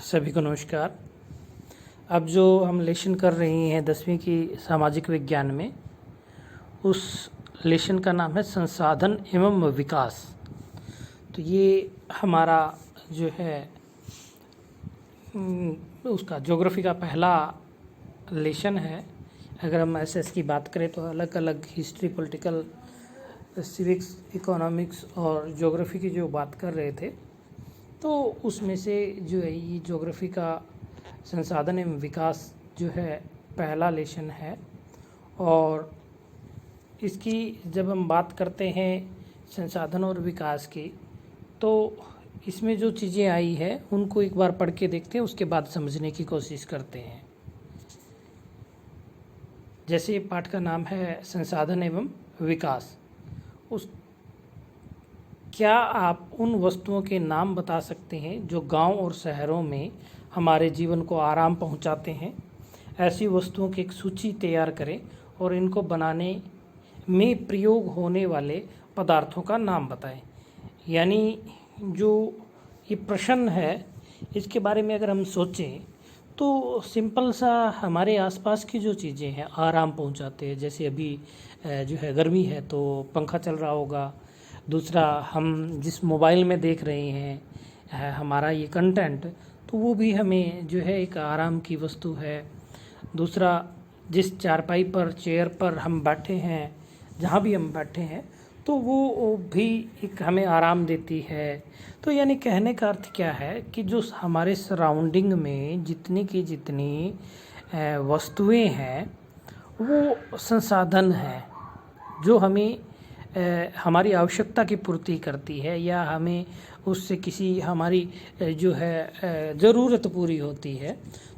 सभी को नमस्कार। अब जो हम लेशन कर रही हैं 10वीं की सामाजिक विज्ञान में, उस लेशन का नाम है संसाधन एवं विकास। तो ये हमारा जो है उसका ज्योग्राफी का पहला लेशन है। अगर हम एसएस की बात करें तो अलग अलग हिस्ट्री, पॉलिटिकल, सिविक्स, इकोनॉमिक्स और ज्योग्राफी की जो बात कर रहे थे, तो उसमें से जो है ये ज्योग्राफी का संसाधन एवं विकास जो है पहला लेशन है। और इसकी जब हम बात करते हैं संसाधन और विकास की, तो इसमें जो चीज़ें आई है उनको एक बार पढ़ के देखते हैं, उसके बाद समझने की कोशिश करते हैं। जैसे पाठ का नाम है संसाधन एवं विकास, उस क्या आप उन वस्तुओं के नाम बता सकते हैं जो गांव और शहरों में हमारे जीवन को आराम पहुंचाते हैं? ऐसी वस्तुओं की एक सूची तैयार करें और इनको बनाने में प्रयोग होने वाले पदार्थों का नाम बताएं। यानी जो ये प्रश्न है, इसके बारे में अगर हम सोचें तो सिंपल सा हमारे आसपास की जो चीज़ें हैं आराम पहुंचाते हैं। जैसे अभी जो है गर्मी है तो पंखा चल रहा होगा। दूसरा, हम जिस मोबाइल में देख रहे हैं हमारा ये कंटेंट, तो वो भी हमें जो है एक आराम की वस्तु है। दूसरा, जिस चारपाई पर, चेयर पर हम बैठे हैं, जहाँ भी हम बैठे हैं, तो वो भी एक हमें आराम देती है। तो यानी कहने का अर्थ क्या है कि जो हमारे सराउंडिंग में जितनी की जितनी वस्तुएं हैं वो संसाधन हैं जो हमें हमारी आवश्यकता की पूर्ति करती है, या हमें उससे किसी हमारी जो है ज़रूरत पूरी होती है,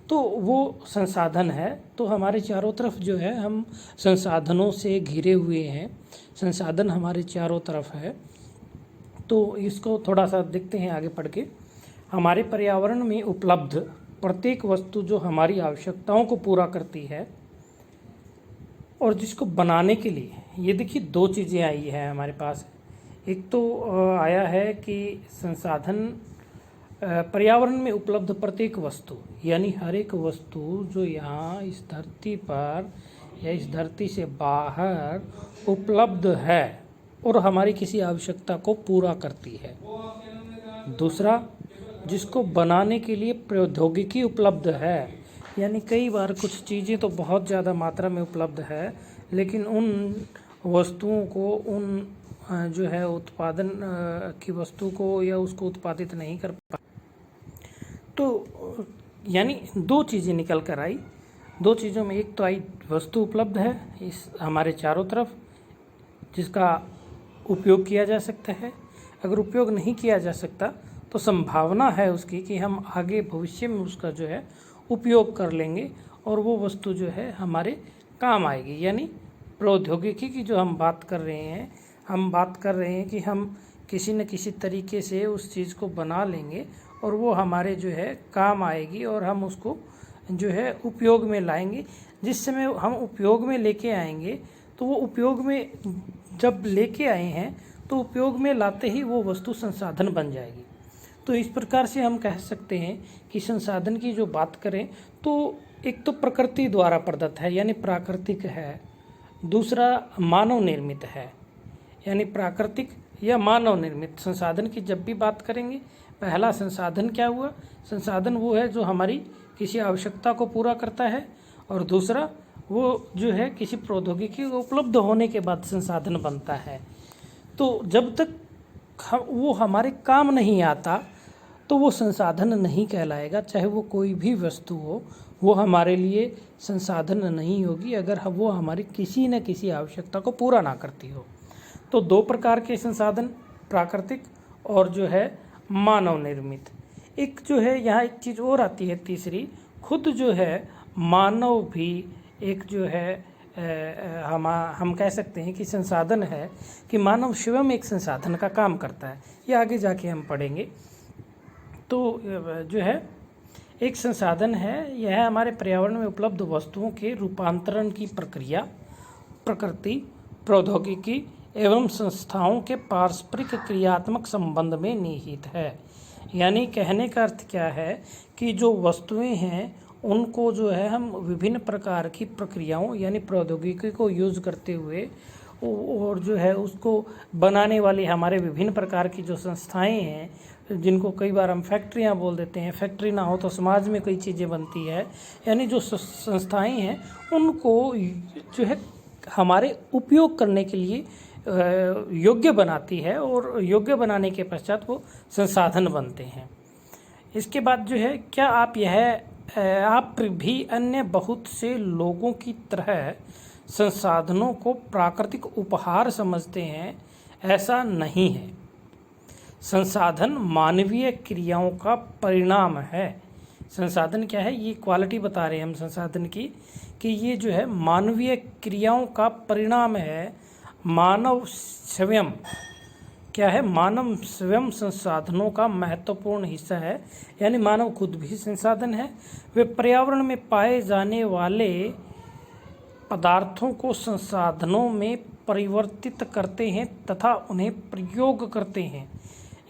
तो वो संसाधन है। तो हमारे चारों तरफ जो है हम संसाधनों से घिरे हुए हैं, संसाधन हमारे चारों तरफ है। तो इसको थोड़ा सा देखते हैं आगे पढ़ के। हमारे पर्यावरण में उपलब्ध प्रत्येक वस्तु जो हमारी आवश्यकताओं को पूरा करती है और जिसको बनाने के लिए, ये देखिए दो चीज़ें आई है हमारे पास। एक तो आया है कि संसाधन पर्यावरण में उपलब्ध प्रत्येक वस्तु, यानी हर एक वस्तु जो यहाँ इस धरती पर या इस धरती से बाहर उपलब्ध है और हमारी किसी आवश्यकता को पूरा करती है। दूसरा, जिसको बनाने के लिए प्रौद्योगिकी उपलब्ध है, यानी कई बार कुछ चीज़ें तो बहुत ज़्यादा मात्रा में उपलब्ध है, लेकिन उन वस्तुओं को, उन जो है उत्पादन की वस्तु को या उसको उत्पादित नहीं कर पा। तो यानी दो चीज़ें निकल कर आई। दो चीज़ों में एक तो आई वस्तु उपलब्ध है इस हमारे चारों तरफ, जिसका उपयोग किया जा सकता है। अगर उपयोग नहीं किया जा सकता तो संभावना है उसकी कि हम आगे भविष्य में उसका जो है उपयोग कर लेंगे और वो वस्तु जो है हमारे काम आएगी। यानी प्रौद्योगिकी की जो हम बात कर रहे हैं, हम बात कर रहे हैं कि हम किसी न किसी तरीके से उस चीज़ को बना लेंगे और वो हमारे जो है काम आएगी और हम उसको जो है उपयोग में लाएंगे। जिस समय हम उपयोग में लेके आएंगे तो वो उपयोग में जब लेके आए हैं तो उपयोग में लाते ही वो वस्तु संसाधन बन जाएगी। तो इस प्रकार से हम कह सकते हैं कि संसाधन की जो बात करें तो एक तो प्रकृति द्वारा प्रदत्त है, यानी प्राकृतिक है। दूसरा, मानव निर्मित है, यानी प्राकृतिक या मानव निर्मित। संसाधन की जब भी बात करेंगे, पहला संसाधन क्या हुआ? संसाधन वो है जो हमारी किसी आवश्यकता को पूरा करता है, और दूसरा वो जो है किसी प्रौद्योगिकी उपलब्ध होने के बाद संसाधन बनता है। तो जब तक वो हमारे काम नहीं आता तो वो संसाधन नहीं कहलाएगा। चाहे वो कोई भी वस्तु हो, वो हमारे लिए संसाधन नहीं होगी अगर वो हमारी किसी न किसी आवश्यकता को पूरा ना करती हो। तो दो प्रकार के संसाधन, प्राकृतिक और जो है मानव निर्मित। एक जो है यहाँ एक चीज़ और आती है तीसरी, खुद जो है मानव भी एक जो है हम कह सकते हैं कि संसाधन है, कि मानव स्वयं एक संसाधन का काम करता है। ये आगे जाके हम पढ़ेंगे। तो जो है एक संसाधन है, यह हमारे पर्यावरण में उपलब्ध वस्तुओं के रूपांतरण की प्रक्रिया, प्रकृति, प्रौद्योगिकी एवं संस्थाओं के पारस्परिक क्रियात्मक संबंध में निहित है। यानी कहने का अर्थ क्या है कि जो वस्तुएं हैं उनको जो है हम विभिन्न प्रकार की प्रक्रियाओं यानी प्रौद्योगिकी को यूज़ करते हुए और जो है उसको बनाने वाली हमारे विभिन्न प्रकार की जो संस्थाएं हैं, जिनको कई बार हम फैक्ट्रियां बोल देते हैं, फैक्ट्री ना हो तो समाज में कई चीज़ें बनती है, यानी जो संस्थाएं हैं उनको जो है हमारे उपयोग करने के लिए योग्य बनाती है और योग्य बनाने के पश्चात वो संसाधन बनते हैं। इसके बाद जो है, क्या आप भी अन्य बहुत से लोगों की तरह संसाधनों को प्राकृतिक उपहार समझते हैं? ऐसा नहीं है। संसाधन मानवीय क्रियाओं का परिणाम है। संसाधन क्या है, ये क्वालिटी बता रहे हैं हम संसाधन की कि ये जो है मानवीय क्रियाओं का परिणाम है। मानव स्वयं क्या है, मानव स्वयं संसाधनों का महत्वपूर्ण हिस्सा है, यानी मानव खुद भी संसाधन है। वे पर्यावरण में पाए जाने वाले पदार्थों को संसाधनों में परिवर्तित करते हैं तथा उन्हें प्रयोग करते हैं।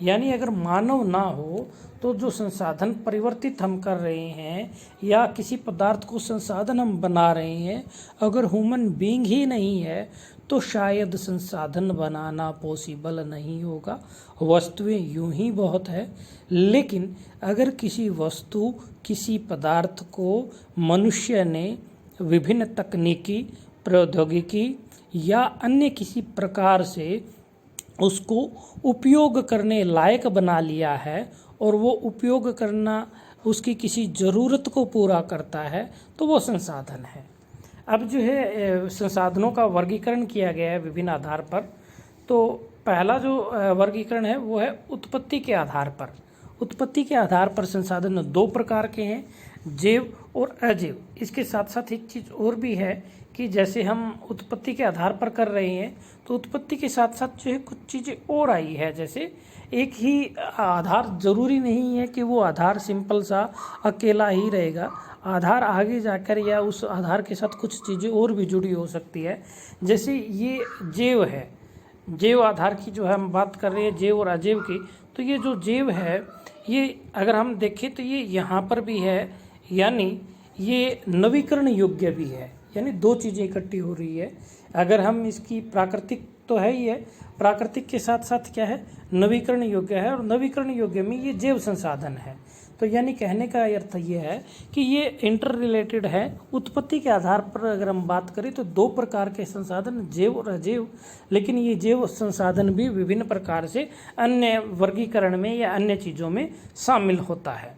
यानी अगर मानव ना हो तो जो संसाधन परिवर्तित हम कर रहे हैं या किसी पदार्थ को संसाधन हम बना रहे हैं, अगर ह्यूमन बीइंग ही नहीं है तो शायद संसाधन बनाना पॉसिबल नहीं होगा। वस्तुएं यूं ही बहुत है, लेकिन अगर किसी वस्तु किसी पदार्थ को मनुष्य ने विभिन्न तकनीकी प्रौद्योगिकी या अन्य किसी प्रकार से उसको उपयोग करने लायक बना लिया है और वो उपयोग करना उसकी किसी ज़रूरत को पूरा करता है तो वो संसाधन है। अब जो है संसाधनों का वर्गीकरण किया गया है विभिन्न आधार पर। तो पहला जो वर्गीकरण है वो है उत्पत्ति के आधार पर। उत्पत्ति के आधार पर संसाधन दो प्रकार के हैं, जैव और अजैव। इसके साथ साथ एक चीज़ और भी है कि जैसे हम उत्पत्ति के आधार पर कर रहे हैं तो उत्पत्ति के साथ साथ जो है कुछ चीज़ें और आई है। जैसे एक ही आधार ज़रूरी नहीं है कि वो आधार सिंपल सा अकेला ही रहेगा। आधार आगे जाकर या उस आधार के साथ कुछ चीज़ें और भी जुड़ी हो सकती है। जैसे ये जैव है, जैव आधार की जो है हम बात कर रहे हैं जैव और अजैव की, तो ये जो जैव है ये अगर हम देखें तो ये यहाँ पर भी है, यानी ये नवीकरण योग्य भी है, यानी दो चीज़ें इकट्ठी हो रही है। अगर हम इसकी प्राकृतिक तो है ही है, प्राकृतिक के साथ साथ क्या है नवीकरण योग्य है, और नवीकरण योग्य में ये जैव संसाधन है। तो यानी कहने का अर्थ ये है कि ये इंटर रिलेटेड है। उत्पत्ति के आधार पर अगर हम बात करें तो दो प्रकार के संसाधन जैव और अजैव, लेकिन ये जैव संसाधन भी विभिन्न प्रकार से अन्य वर्गीकरण में या अन्य चीज़ों में शामिल होता है।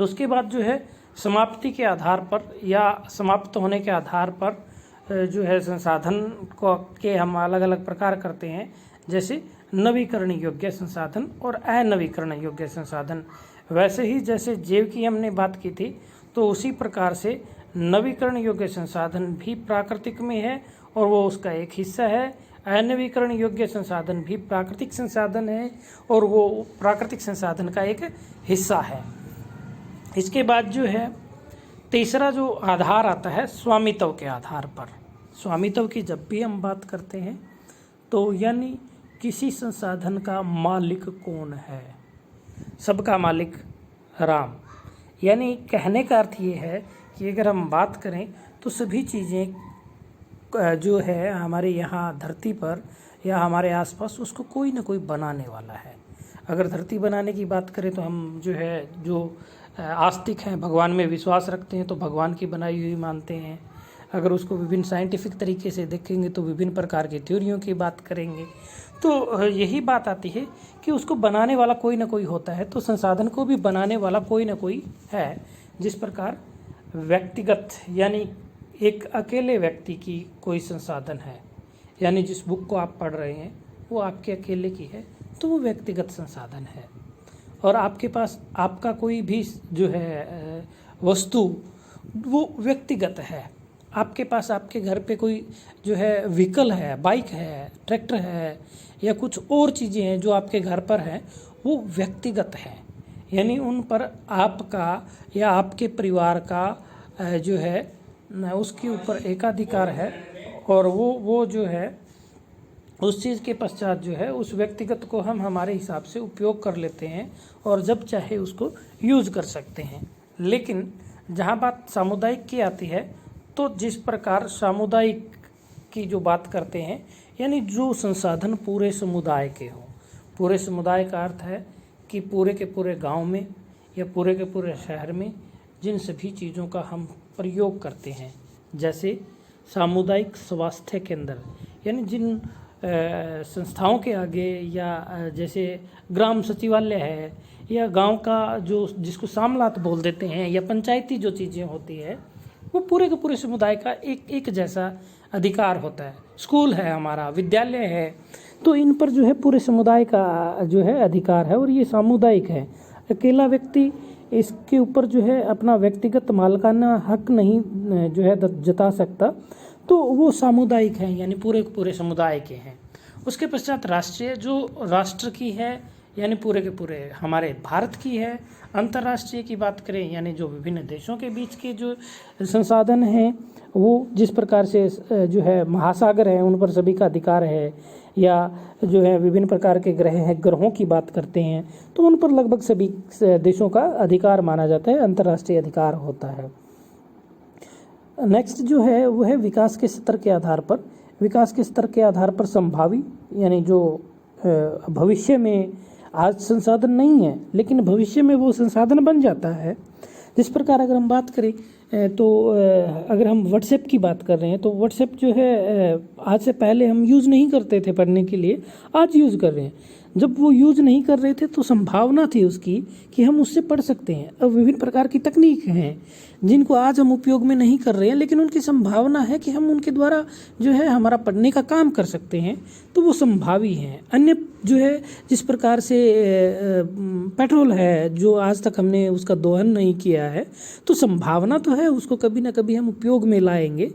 उसके बाद जो है समाप्ति के आधार पर या समाप्त होने के आधार पर जो है संसाधन को के हम अलग अलग प्रकार करते हैं, जैसे नवीकरण योग्य संसाधन और अनवीकरण योग्य संसाधन। वैसे ही जैसे जैव की हमने बात की थी तो उसी प्रकार से नवीकरण योग्य संसाधन भी प्राकृतिक में है और वो उसका एक हिस्सा है। अनवीकरण योग्य संसाधन भी प्राकृतिक संसाधन है और वो प्राकृतिक संसाधन का एक हिस्सा है। इसके बाद जो है तीसरा जो आधार आता है स्वामित्व के आधार पर। स्वामित्व की जब भी हम बात करते हैं तो यानी किसी संसाधन का मालिक कौन है, सबका मालिक राम। यानी कहने का अर्थ ये है कि अगर हम बात करें तो सभी चीज़ें जो है हमारे यहाँ धरती पर या हमारे आसपास उसको कोई ना कोई बनाने वाला है। अगर धरती बनाने की बात करें तो हम जो है जो आस्तिक हैं, भगवान में विश्वास रखते हैं तो भगवान की बनाई हुई मानते हैं। अगर उसको विभिन्न साइंटिफिक तरीके से देखेंगे तो विभिन्न प्रकार की थ्योरियों की बात करेंगे। तो यही बात आती है कि उसको बनाने वाला कोई ना कोई होता है, तो संसाधन को भी बनाने वाला कोई ना कोई है। जिस प्रकार व्यक्तिगत यानी एक अकेले व्यक्ति की कोई संसाधन है, यानी जिस बुक को आप पढ़ रहे हैं वो आपके अकेले की है तो वो व्यक्तिगत संसाधन है। और आपके पास आपका कोई भी जो है वस्तु वो व्यक्तिगत है। आपके पास आपके घर पे कोई जो है व्हीकल है, बाइक है, ट्रैक्टर है या कुछ और चीज़ें हैं जो आपके घर पर हैं, वो व्यक्तिगत है। यानी उन पर आपका या आपके परिवार का जो है उसके ऊपर एकाधिकार है और वो जो है उस चीज़ के पश्चात जो है उस व्यक्तिगत को हम हमारे हिसाब से उपयोग कर लेते हैं और जब चाहे उसको यूज़ कर सकते हैं। लेकिन जहाँ बात सामुदायिक की आती है तो जिस प्रकार सामुदायिक की जो बात करते हैं यानी जो संसाधन पूरे समुदाय के हों, पूरे समुदाय का अर्थ है कि पूरे के पूरे गांव में या पूरे के पूरे शहर में जिन सभी चीज़ों का हम प्रयोग करते हैं, जैसे सामुदायिक स्वास्थ्य केंद्र यानी जिन संस्थाओं के आगे या जैसे ग्राम सचिवालय है या गांव का जो जिसको सामलात बोल देते हैं या पंचायती जो चीज़ें होती है वो पूरे के पूरे समुदाय का एक जैसा अधिकार होता है। स्कूल है हमारा, विद्यालय है, तो इन पर जो है पूरे समुदाय का जो है अधिकार है और ये सामुदायिक है। अकेला व्यक्ति इसके ऊपर जो है अपना व्यक्तिगत मालिकाना हक नहीं जो है जता सकता, तो वो सामुदायिक हैं यानी पूरे पूरे समुदाय के हैं। उसके पश्चात राष्ट्रीय, जो राष्ट्र की है यानी पूरे के पूरे हमारे भारत की है। अंतर्राष्ट्रीय की बात करें यानी जो विभिन्न देशों के बीच के जो संसाधन हैं वो जिस प्रकार से जो है महासागर हैं उन पर सभी का अधिकार है, या जो है विभिन्न प्रकार के ग्रह हैं, ग्रहों की बात करते हैं तो उन पर लगभग सभी देशों का अधिकार माना जाता है, अंतर्राष्ट्रीय अधिकार होता है। नेक्स्ट जो है वो है विकास के स्तर के आधार पर। विकास के स्तर के आधार पर संभावी यानी जो भविष्य में आज संसाधन नहीं है लेकिन भविष्य में वो संसाधन बन जाता है। जिस प्रकार अगर हम बात करें तो अगर हम व्हाट्सएप की बात कर रहे हैं तो व्हाट्सएप जो है आज से पहले हम यूज़ नहीं करते थे पढ़ने के लिए, आज यूज़ कर रहे हैं। जब वो यूज़ नहीं कर रहे थे तो संभावना थी उसकी कि हम उससे पढ़ सकते हैं। अब विभिन्न प्रकार की तकनीक हैं जिनको आज हम उपयोग में नहीं कर रहे हैं लेकिन उनकी संभावना है कि हम उनके द्वारा जो है हमारा पढ़ने का काम कर सकते हैं, तो वो संभावी हैं। अन्य जो है जिस प्रकार से पेट्रोल है जो आज तक हमने उसका दोहन नहीं किया है, तो संभावना तो है उसको कभी ना कभी हम उपयोग में लाएंगे।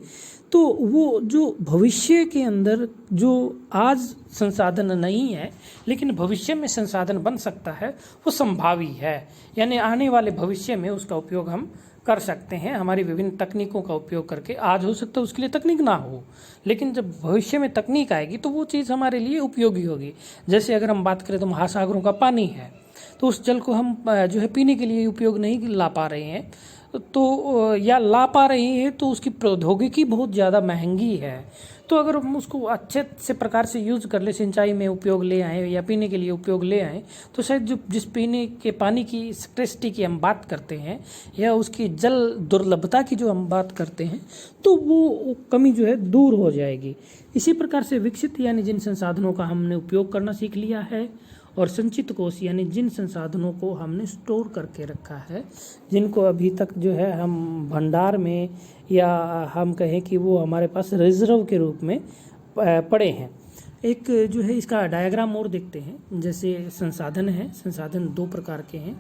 तो वो जो भविष्य के अंदर जो आज संसाधन नहीं है लेकिन भविष्य में संसाधन बन सकता है वो संभावी है, यानी आने वाले भविष्य में उसका उपयोग हम कर सकते हैं हमारी विभिन्न तकनीकों का उपयोग करके। आज हो सकता है उसके लिए तकनीक ना हो लेकिन जब भविष्य में तकनीक आएगी तो वो चीज़ हमारे लिए उपयोगी होगी। जैसे अगर हम बात करें तो महासागरों का पानी है तो उस जल को हम जो है पीने के लिए उपयोग नहीं ला पा रहे हैं, तो या ला पा रहे हैं तो उसकी प्रौद्योगिकी बहुत ज़्यादा महंगी है। तो अगर हम उसको अच्छे से प्रकार से यूज़ कर ले, सिंचाई में उपयोग ले आएँ या पीने के लिए उपयोग ले आएँ, तो शायद जो जिस पीने के पानी की स्कैर्सिटी की हम बात करते हैं या उसकी जल दुर्लभता की जो हम बात करते हैं तो वो कमी जो है दूर हो जाएगी। इसी प्रकार से विकसित यानी जिन संसाधनों का हमने उपयोग करना सीख लिया है, और संचित कोष यानी जिन संसाधनों को हमने स्टोर करके रखा है, जिनको अभी तक जो है हम भंडार में या हम कहें कि वो हमारे पास रिजर्व के रूप में पड़े हैं। एक जो है इसका डायग्राम और देखते हैं। जैसे संसाधन है, संसाधन दो प्रकार के हैं,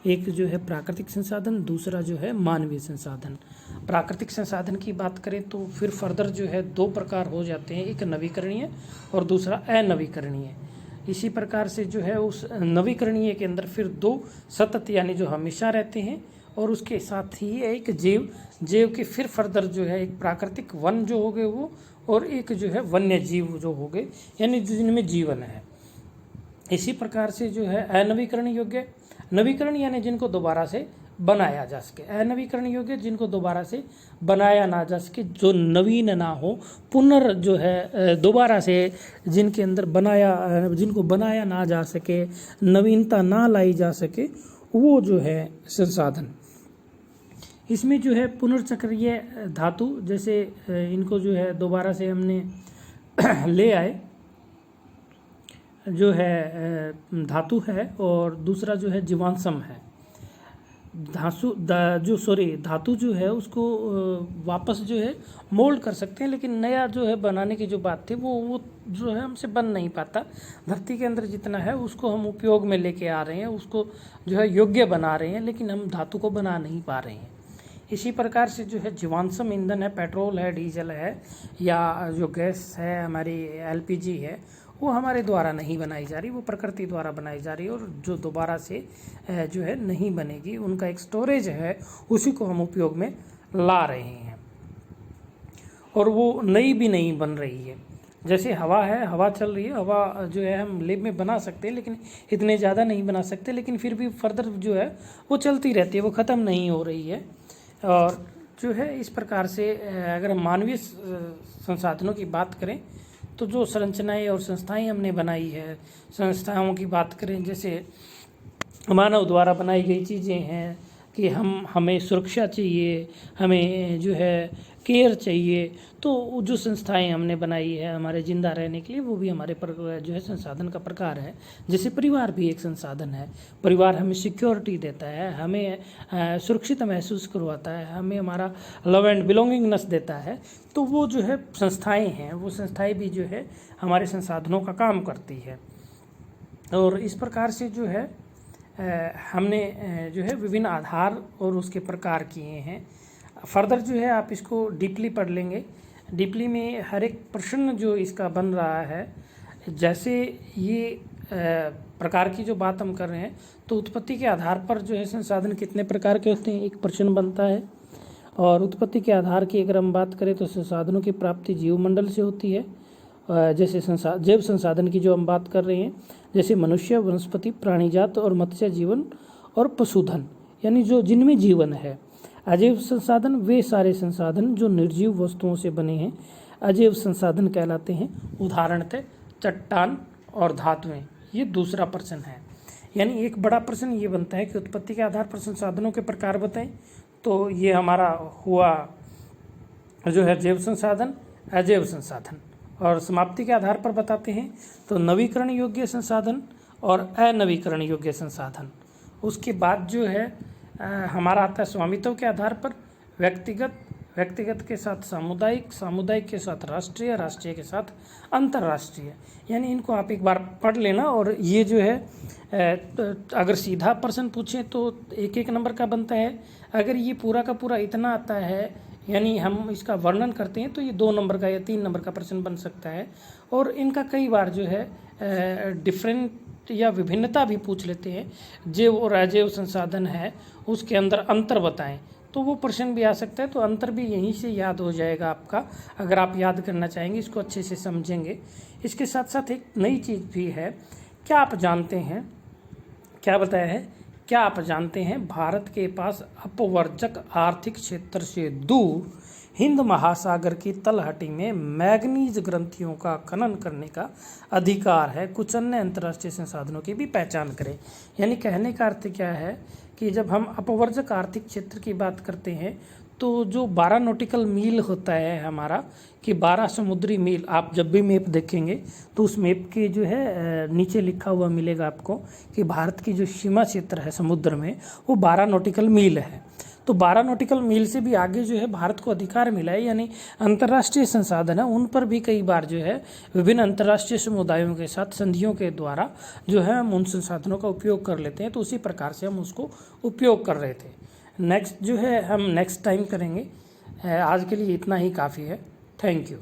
एक जो है प्राकृतिक संसाधन, दूसरा जो है मानवीय संसाधन। प्राकृतिक संसाधन की बात करें तो फिर फर्दर जो है दो प्रकार हो जाते हैं, एक नवीकरणीय और दूसरा अनवीकरणीय। इसी प्रकार से जो है उस नवीकरणीय के अंदर फिर दो सतत यानी जो हमेशा रहते हैं और उसके साथ ही एक जैव के फिर फर्दर जो है एक प्राकृतिक वन जो हो गए वो, और एक जो है वन्य जीव जो हो गए यानी जिनमें जीवन है। इसी प्रकार से जो है अनवीकरण योग्य, नवीकरण यानी जिनको दोबारा से बनाया जा सके, अनवीकरण योग्य जिनको दोबारा से बनाया ना जा सके, जो नवीन ना हो, पुनर् जो है दोबारा से जिनके अंदर जिनको बनाया ना जा सके, नवीनता ना लाई जा सके, वो जो है संसाधन। इसमें जो है पुनर्चक्रीय धातु, जैसे इनको जो है दोबारा से हमने ले आए जो है धातु है, और दूसरा जो है जीवांशम है। धातु जो है उसको वापस जो है मोल्ड कर सकते हैं, लेकिन नया जो है बनाने की जो बात थी वो जो है हमसे बन नहीं पाता। धरती के अंदर जितना है उसको हम उपयोग में लेके आ रहे हैं, उसको जो है योग्य बना रहे हैं, लेकिन हम धातु को बना नहीं पा रहे हैं। इसी प्रकार से जो है जीवांशम ईंधन है, पेट्रोल है, डीजल है, या जो गैस है हमारी एलपीजी है, वो हमारे द्वारा नहीं बनाई जा रही, वो प्रकृति द्वारा बनाई जा रही है, और जो दोबारा से जो है नहीं बनेगी, उनका एक स्टोरेज है, उसी को हम उपयोग में ला रहे हैं, और वो नई भी नहीं बन रही है। जैसे हवा है, हवा चल रही है, हवा जो है हम लैब में बना सकते हैं, लेकिन इतने ज़्यादा नहीं बना सकते, लेकिन फिर भी फर्दर जो है वो चलती रहती है, वो ख़त्म नहीं हो रही है। और जो है इस प्रकार से अगर हम मानवीय संसाधनों की बात करें तो जो संरचनाएं और संस्थाएं हमने बनाई है, संस्थाओं की बात करें, जैसे मानव द्वारा बनाई गई चीज़ें हैं कि हमें सुरक्षा चाहिए, हमें जो है केयर चाहिए, तो जो संस्थाएं हमने बनाई है हमारे ज़िंदा रहने के लिए, वो भी हमारे पर जो है संसाधन का प्रकार है। जैसे परिवार भी एक संसाधन है। परिवार हमें सिक्योरिटी देता है, हमें सुरक्षित महसूस करवाता है, हमें हमारा लव एंड बिलोंगिंगनेस देता है। तो वो जो है संस्थाएं हैं, वो संस्थाएं भी जो है हमारे संसाधनों का काम करती है। और इस प्रकार से जो है हमने जो है विभिन्न आधार और उसके प्रकार किए हैं। फर्दर जो है आप इसको डीपली पढ़ लेंगे। डीपली में हर एक प्रश्न जो इसका बन रहा है, जैसे ये प्रकार की जो बात हम कर रहे हैं, तो उत्पत्ति के आधार पर जो है संसाधन कितने प्रकार के होते हैं, एक प्रश्न बनता है। और उत्पत्ति के आधार की अगर हम बात करें तो संसाधनों की प्राप्ति जीवमंडल से होती है। जैसे जैव संसाधन की जो हम बात कर रहे हैं, जैसे मनुष्य, वनस्पति, प्राणीजात और मत्स्य जीवन और पशुधन, यानी जो जिनमें जीवन है। अजैव संसाधन वे सारे संसाधन जो निर्जीव वस्तुओं से बने हैं अजैव संसाधन कहलाते हैं। उदाहरणतः चट्टान और धातुएं। ये दूसरा प्रश्न है। यानी एक बड़ा प्रश्न ये बनता है कि उत्पत्ति के आधार पर संसाधनों के प्रकार बताएं। तो ये हमारा हुआ जो है जैव संसाधन, अजैव संसाधन। और समाप्ति के आधार पर बताते हैं तो नवीकरण योग्य संसाधन और अनवीकरण योग्य संसाधन। उसके बाद जो है हमारा आता है स्वामित्व के आधार पर व्यक्तिगत के साथ सामुदायिक के साथ राष्ट्रीय के साथ अंतर्राष्ट्रीय। यानी इनको आप एक बार पढ़ लेना। और ये जो है अगर सीधा प्रश्न पूछें तो 1-1 नंबर का बनता है। अगर ये पूरा का पूरा इतना आता है, यानी हम इसका वर्णन करते हैं, तो ये 2 नंबर का या 3 नंबर का प्रश्न बन सकता है। और इनका कई बार जो है डिफरेंट या विभिन्नता भी पूछ लेते हैं। जैव और अजैव संसाधन है, उसके अंदर अंतर बताएं, तो वो प्रश्न भी आ सकता है। तो अंतर भी यहीं से याद हो जाएगा आपका, अगर आप याद करना चाहेंगे, इसको अच्छे से समझेंगे। इसके साथ साथ एक नई चीज़ भी है। क्या आप जानते हैं, क्या बताया है, क्या आप जानते हैं भारत के पास अपवर्जक आर्थिक क्षेत्र से दूर हिंद महासागर की तलहटी में मैग्नीज ग्रंथियों का खनन करने का अधिकार है। कुछ अन्य अंतर्राष्ट्रीय संसाधनों की भी पहचान करें। यानी कहने का अर्थ क्या है कि जब हम अपवर्जक आर्थिक क्षेत्र की बात करते हैं तो जो 12 नॉटिकल मील होता है हमारा, कि 12 समुद्री मील, आप जब भी मैप देखेंगे तो उस मैप के जो है नीचे लिखा हुआ मिलेगा आपको कि भारत की जो सीमा क्षेत्र है समुद्र में वो 12 नॉटिकल मील है। तो 12 नॉटिकल मील से भी आगे जो है भारत को अधिकार मिला है। यानी अंतर्राष्ट्रीय संसाधन है, उन पर भी कई बार जो है विभिन्न अंतर्राष्ट्रीय समुदायों के साथ संधियों के द्वारा जो है हम उन संसाधनों का उपयोग कर लेते हैं। तो उसी प्रकार से हम उसको उपयोग कर रहे थे। नेक्स्ट जो है हम नेक्स्ट टाइम करेंगे। आज के लिए इतना ही काफ़ी है। Thank you.